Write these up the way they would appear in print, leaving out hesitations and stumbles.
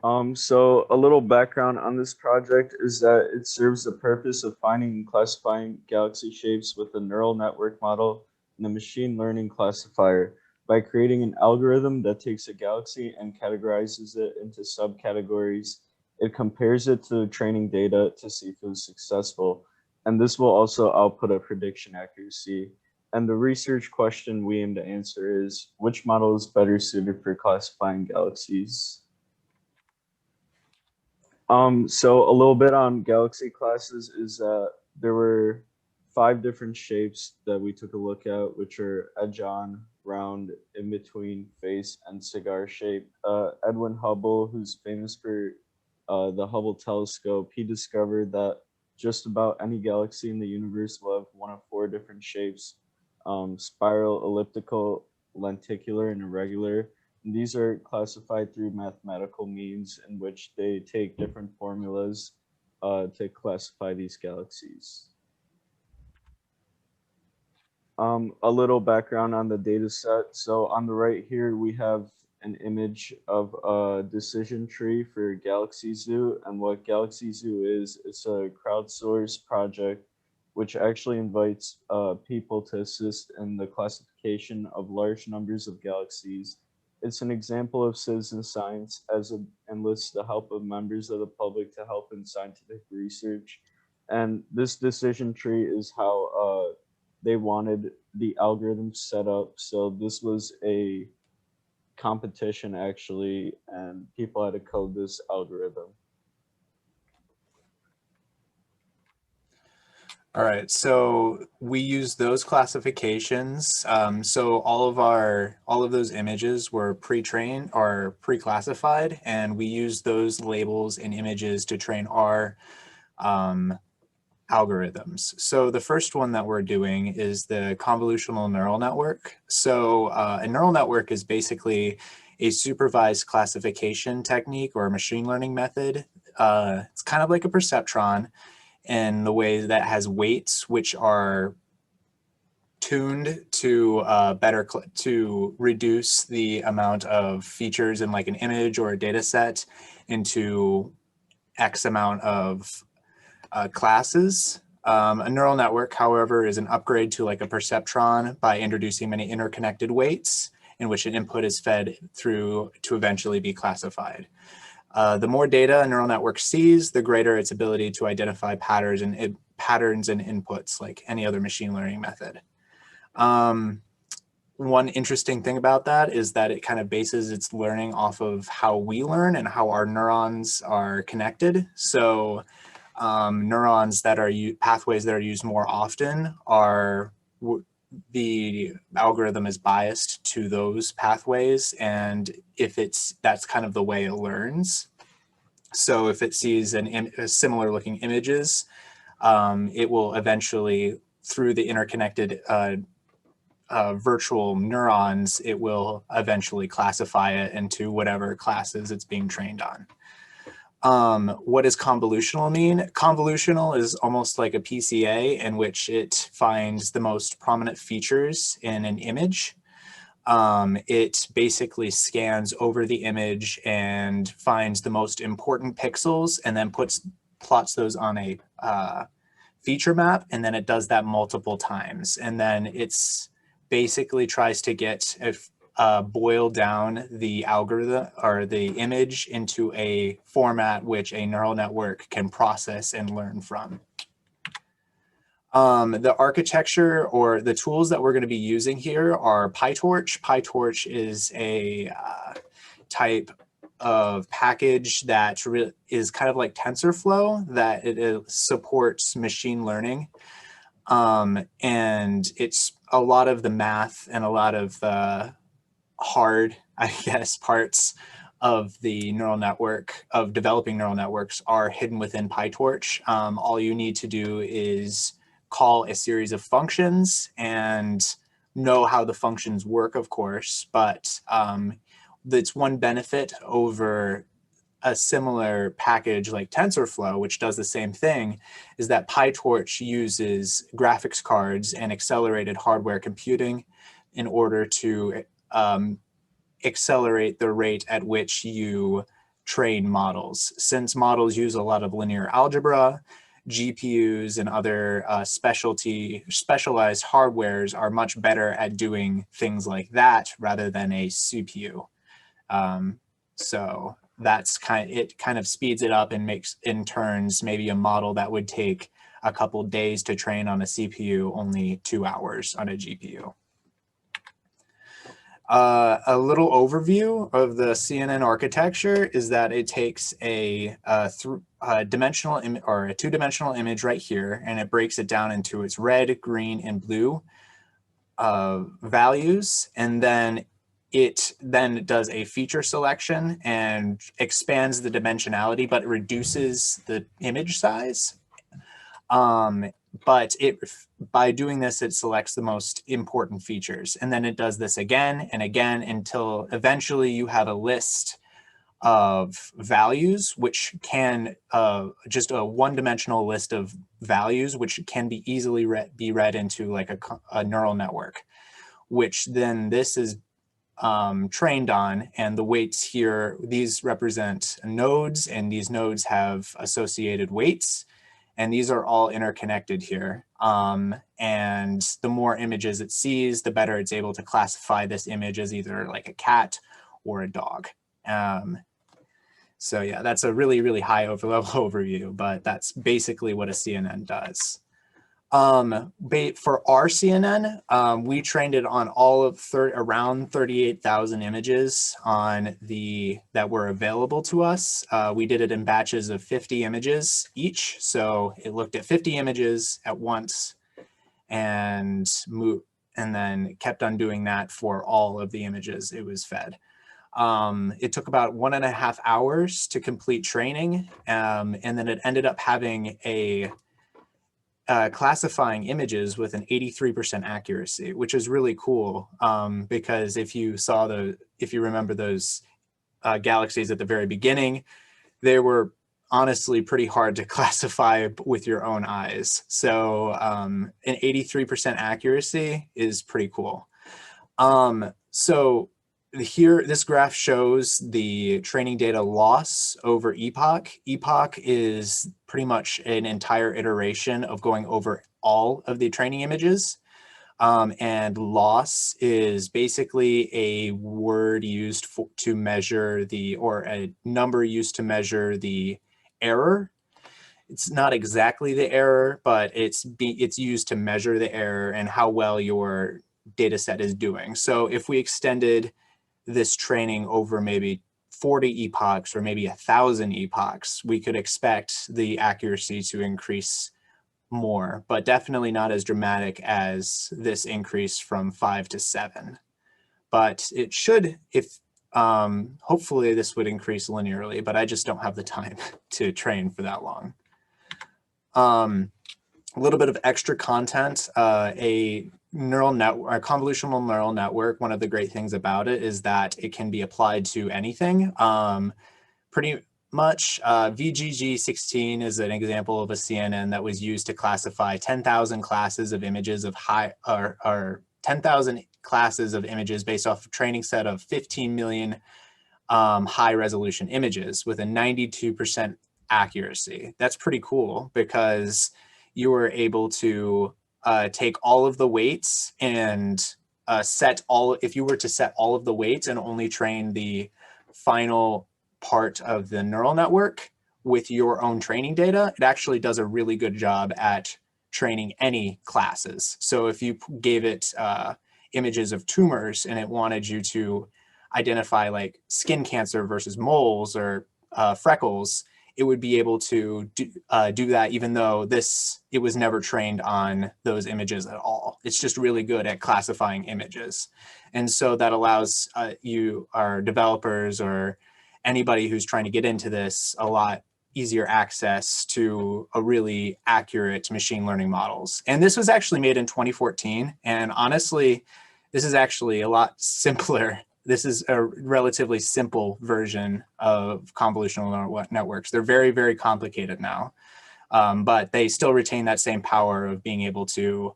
So a little background on this project is that it serves the purpose of finding and classifying galaxy shapes with a neural network model and a machine learning classifier by creating an algorithm that takes a galaxy and categorizes it into subcategories. It compares it to the training data to see if it was successful, and this will also output a prediction accuracy. And the research question we aim to answer is which model is better suited for classifying galaxies? So a little bit on galaxy classes is that there were five different shapes that we took a look at, which are edge-on, round, in between, face, and cigar shape. Edwin Hubble, who's famous for the Hubble telescope, he discovered that just about any galaxy in the universe will have one of four different shapes: spiral, elliptical, lenticular, and irregular. These are classified through mathematical means in which they take different formulas to classify these galaxies. A little background on the data set. So on the right here, we have an image of a decision tree for Galaxy Zoo. And what Galaxy Zoo is, it's a crowdsourced project which actually invites people to assist in the classification of large numbers of galaxies. It's an example of citizen science as it enlists the help of members of the public to help in scientific research. And this decision tree is how they wanted the algorithm set up. So this was a competition actually, and people had to code this algorithm. All right, so we use those classifications. So all of those images were pre-trained or pre-classified, and we use those labels and images to train our um, algorithms. So the first one that we're doing is the convolutional neural network. So a neural network is basically a supervised classification technique or a machine learning method. It's kind of like a perceptron in the way that has weights which are tuned to to reduce the amount of features in like an image or a data set into X amount of classes. A neural network, however, is an upgrade to like a perceptron by introducing many interconnected weights in which an input is fed through to eventually be classified. The more data a neural network sees, the greater its ability to identify patterns and inputs like any other machine learning method. One interesting thing about that is that it kind of bases its learning off of how we learn and how our neurons are connected. So neurons that are pathways that are used more often are the algorithm is biased to those pathways, and if that's kind of the way it learns. So if it sees a similar looking images, it will eventually, through the interconnected virtual neurons, it will eventually classify it into whatever classes it's being trained on. What does convolutional mean? Convolutional is almost like a PCA in which it finds the most prominent features in an image. It basically scans over the image and finds the most important pixels and then plots those on a feature map, and then it does that multiple times. And then it's basically tries to get boil down the algorithm or the image into a format which a neural network can process and learn from. The architecture or the tools that we're going to be using here are PyTorch. PyTorch is a type of package that is kind of like TensorFlow, that it supports machine learning. And it's a lot of the math and a lot of the hard, I guess, parts of the neural network, of developing neural networks, are hidden within PyTorch. All you need to do is call a series of functions and know how the functions work, of course, but that's one benefit over a similar package like TensorFlow, which does the same thing, is that PyTorch uses graphics cards and accelerated hardware computing in order to accelerate the rate at which you train models. Since models use a lot of linear algebra, GPUs and other specialized hardwares are much better at doing things like that rather than a CPU. So that's it kind of speeds it up and makes, in turns, maybe a model that would take a couple days to train on a CPU, only 2 hours on a GPU. A little overview of the CNN architecture is that it takes a two-dimensional image right here, and it breaks it down into its red, green, and blue values, and then it then does a feature selection and expands the dimensionality, but reduces the image size. But by doing this, it selects the most important features. And then it does this again and again until eventually you have a list of values, which can, just a one-dimensional list of values, which can be easily be read into like a neural network, which then this is trained on. And the weights here, these represent nodes, and these nodes have associated weights. And these are all interconnected here. And the more images it sees, the better it's able to classify this image as either like a cat or a dog. So yeah, that's a really, really high level overview, but that's basically what a CNN does. For our CNN, we trained it on all of around 38,000 images that were available to us. We did it in batches of 50 images each. So it looked at 50 images at once and then kept on doing that for all of the images it was fed. It took about 1.5 hours to complete training. And then it ended up having classifying images with an 83% accuracy, which is really cool, because if you remember those galaxies at the very beginning, they were honestly pretty hard to classify with your own eyes. So an 83% accuracy is pretty cool. So here, this graph shows the training data loss over epoch. Epoch is pretty much an entire iteration of going over all of the training images. And loss is basically a word used to measure or a number used to measure the error. It's not exactly the error, but it's used to measure the error and how well your data set is doing. So if we extended this training over maybe 40 epochs or maybe 1,000 epochs, we could expect the accuracy to increase more, but definitely not as dramatic as this increase from 5 to 7. But it should, hopefully this would increase linearly, but I just don't have the time to train for that long. A little bit of extra content, a convolutional neural network, one of the great things about it is that it can be applied to anything. Pretty much, VGG16 is an example of a CNN that was used to classify 10,000 classes of images of 10,000 classes of images based off a training set of 15 million high resolution images with a 92% accuracy. That's pretty cool because you were able to take all of the weights and if you were to set all of the weights and only train the final part of the neural network with your own training data, it actually does a really good job at training any classes. So if you gave it images of tumors and it wanted you to identify like skin cancer versus moles or freckles, it would be able to do that even though it was never trained on those images at all. It's just really good at classifying images. And so that allows our developers or anybody who's trying to get into this a lot easier access to a really accurate machine learning models. And this was actually made in 2014. And honestly, this is actually a lot simpler. This is a relatively simple version of convolutional neural networks. They're very, very complicated now, but they still retain that same power of being able to,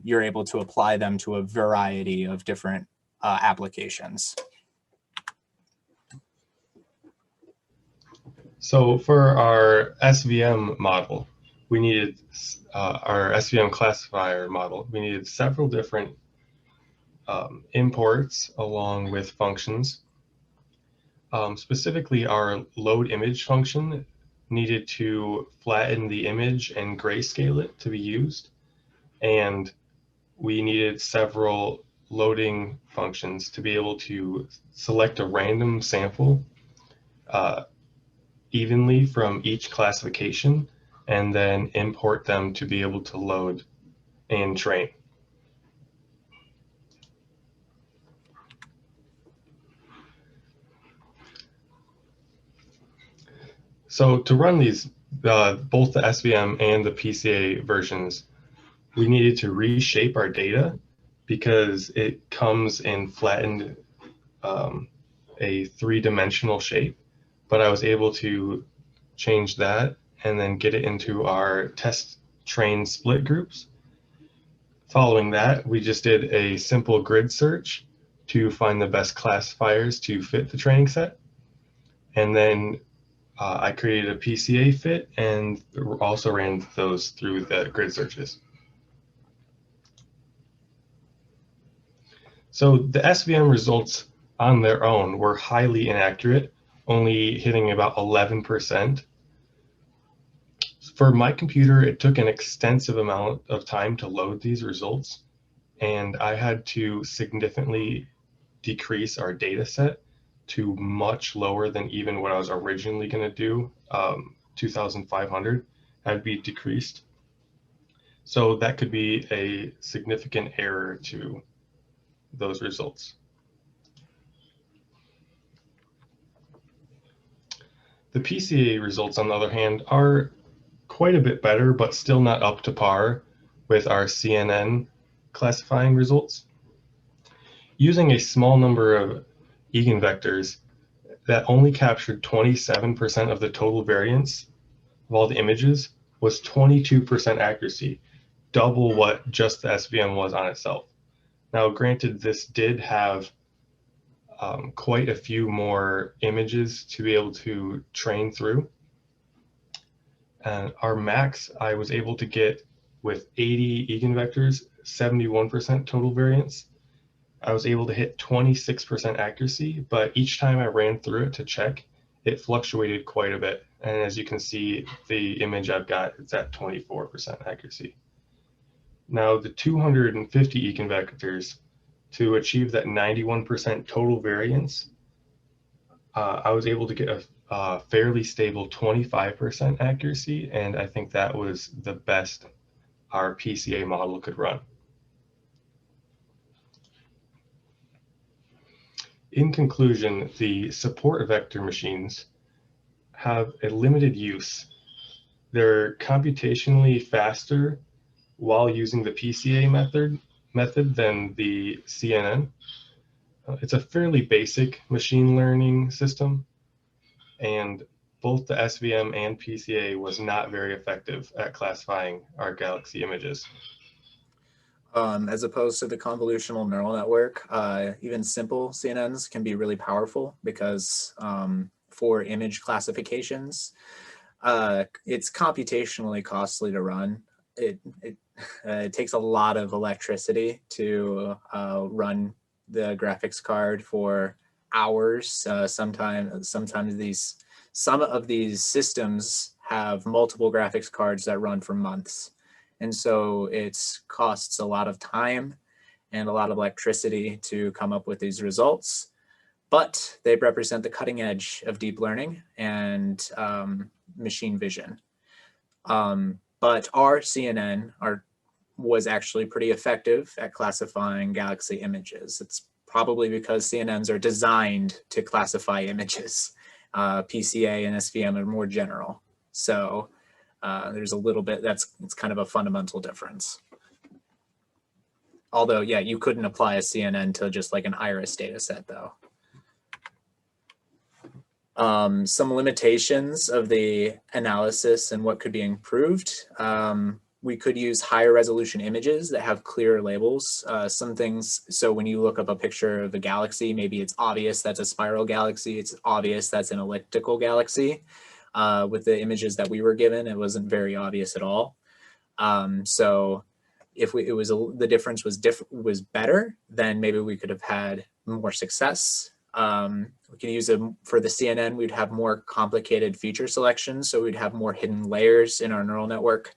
you're able to apply them to a variety of different applications. So for our SVM model, we needed our SVM classifier model. We needed several different imports along with functions. Specifically, our load image function needed to flatten the image and grayscale it to be used. And we needed several loading functions to be able to select a random sample evenly from each classification and then import them to be able to load and train. So to run these, both the SVM and the PCA versions, we needed to reshape our data because it comes in flattened, a three-dimensional shape, but I was able to change that and then get it into our test train split groups. Following that, we just did a simple grid search to find the best classifiers to fit the training set. And then I created a PCA fit and also ran those through the grid searches. So the SVM results on their own were highly inaccurate, only hitting about 11%. For my computer, it took an extensive amount of time to load these results, and I had to significantly decrease our data set to much lower than even what I was originally going to do. 2,500 had to be decreased. So that could be a significant error to those results. The PCA results, on the other hand, are quite a bit better, but still not up to par with our CNN classifying results. Using a small number of eigenvectors that only captured 27% of the total variance of all the images was 22% accuracy, double what just the SVM was on itself. Now, granted, this did have quite a few more images to be able to train through. And our max, I was able to get with 80 eigenvectors, 71% total variance. I was able to hit 26% accuracy, but each time I ran through it to check, it fluctuated quite a bit. And as you can see, the image I've got, it's at 24% accuracy. Now the 250 eigenvectors, to achieve that 91% total variance, I was able to get a fairly stable 25% accuracy, and I think that was the best our PCA model could run. In conclusion, the support vector machines have a limited use. They're computationally faster while using the PCA method than the CNN. It's a fairly basic machine learning system, and both the SVM and PCA was not very effective at classifying our galaxy images. As opposed to the convolutional neural network, even simple CNNs can be really powerful because for image classifications, it's computationally costly to run. It takes a lot of electricity to run the graphics card for hours. Sometimes some of these systems have multiple graphics cards that run for months. And so it costs a lot of time and a lot of electricity to come up with these results, but they represent the cutting edge of deep learning and machine vision. But our CNN was actually pretty effective at classifying galaxy images. It's probably because CNNs are designed to classify images. PCA and SVM are more general. So there's a little bit, it's kind of a fundamental difference. Although, yeah, you couldn't apply a CNN to just like an iris data set though. Some limitations of the analysis and what could be improved. We could use higher resolution images that have clearer labels. Some things, so when you look up a picture of a galaxy, maybe it's obvious that's a spiral galaxy, it's obvious that's an elliptical galaxy. with the images that we were given. It wasn't very obvious at all. So if the difference was better, then maybe we could have had more success. We can use them for the CNN. We'd have more complicated feature selections, so we'd have more hidden layers in our neural network,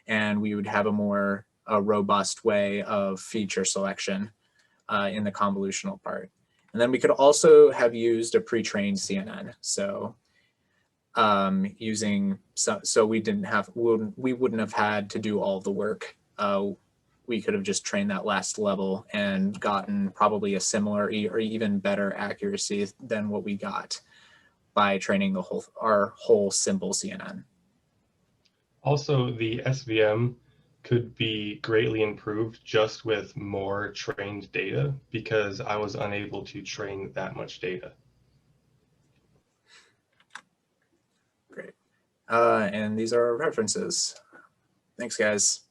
and we would have a more robust way of feature selection in the convolutional part. And then we could also have used a pre-trained CNN. So so we wouldn't have had to do all the work. We could have just trained that last level and gotten probably a similar or even better accuracy than what we got by training our whole simple CNN. Also, the SVM could be greatly improved just with more trained data because I was unable to train that much data. Great. And these are our references. Thanks, guys.